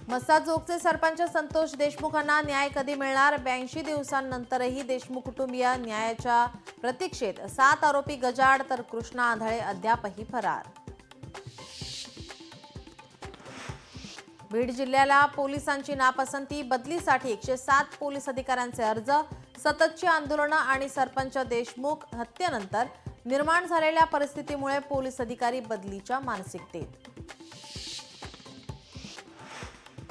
मसाजोगचे सरपंच संतोष देशमुखांना न्याय कधी मिळणार? 82 दिवसांनंतरही देशमुख कुटुंबीय न्यायाच्या प्रतीक्षेत. 7 आरोपी गजाआड तर कृष्णा आंधळे अद्यापही फरार. बीड जिल्ह्याला पोलिसांची नापसंती. बदलीसाठी 107 पोलीस अधिकाऱ्यांचे अर्ज. सततची आंदोलनं आणि सरपंच देशमुख हत्येनंतर निर्माण झालेल्या परिस्थितीमुळे पोलीस अधिकारी बदलीच्या मानसिकतेत.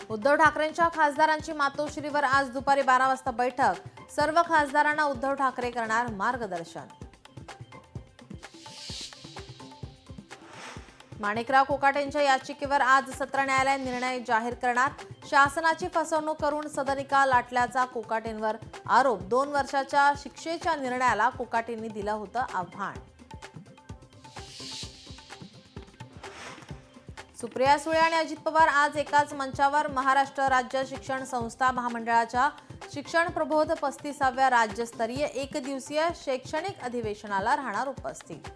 उद्धव ठाकरेंच्या खासदारांची मातोश्रीवर आज दुपारी 12 वाजता बैठक. सर्व खासदारांना उद्धव ठाकरे करणार मार्गदर्शन. माणिकराव कोकाटेंच्या याचिकेवर आज सत्र न्यायालय निर्णय जाहीर करणार. शासनाची फसवणूक करून सदनिका लाटल्याचा कोकाटेंवर आरोप. 2 वर्षाच्या शिक्षेच्या निर्णयाला कोकाटेंनी दिलं होतं आव्हान. सुप्रिया सुळे आणि अजित पवार आज एकाच मंचावर. महाराष्ट्र राज्य शिक्षण संस्था महामंडळाच्या शिक्षण प्रबोध 35व्या राज्यस्तरीय एकदिवसीय शैक्षणिक अधिवेशनाला राहणार उपस्थित.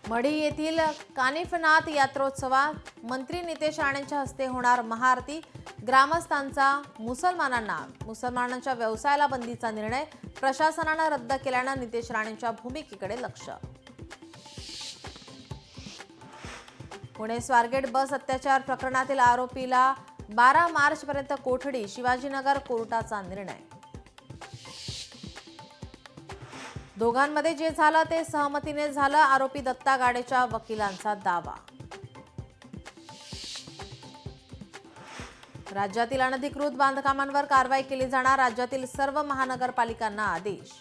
मढी येथील कानिफनाथ यात्रोत्सवात मंत्री नितेश राणेंच्या हस्ते होणार महाआरती. ग्रामस्थांचा मुसलमानांच्या व्यवसायाला बंदीचा निर्णय प्रशासनानं रद्द केल्यानं नितेश राणेंच्या भूमिकेकडे लक्ष. पुणे स्वारगेट बस अत्याचार प्रकरणातील आरोपीला 12 मार्चपर्यंत कोठडी. शिवाजीनगर कोर्टाचा निर्णय. दोघांमध्ये जे झालं ते सहमतीने झालं. आरोपी दत्ता गाडेच्या वकिलांचा दावा. राज्यातील अनधिकृत बांधकामांवर कारवाई केली जाणार. राज्यातील सर्व महानगरपालिकांना आदेश.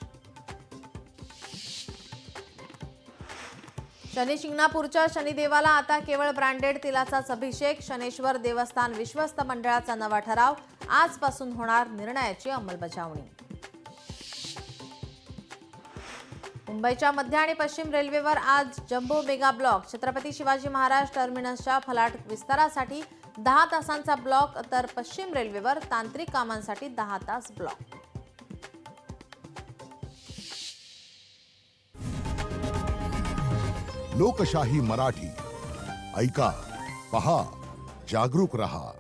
शनी शिंगणापूरच्या शनिदेवाला आता केवळ ब्रँडेड तेलाचाच अभिषेक. शनेश्वर देवस्थान विश्वस्त मंडळाचा नवा ठराव. आजपासून होणार निर्णयाची अंमलबजावणी. मुंबईच्या मध्य आणि पश्चिम रेल्वेवर आज jumbo mega block. Chhatrapati Shivaji Maharaj टर्मिनसच्या फलाट विस्तारासाठी 10 तासांचा ब्लॉक, तर पश्चिम रेल्वेवर तांत्रिक कामांसाठी 10 तास ब्लॉक. लोकशाही मराठी ऐका, पहा, जागरूक रहा.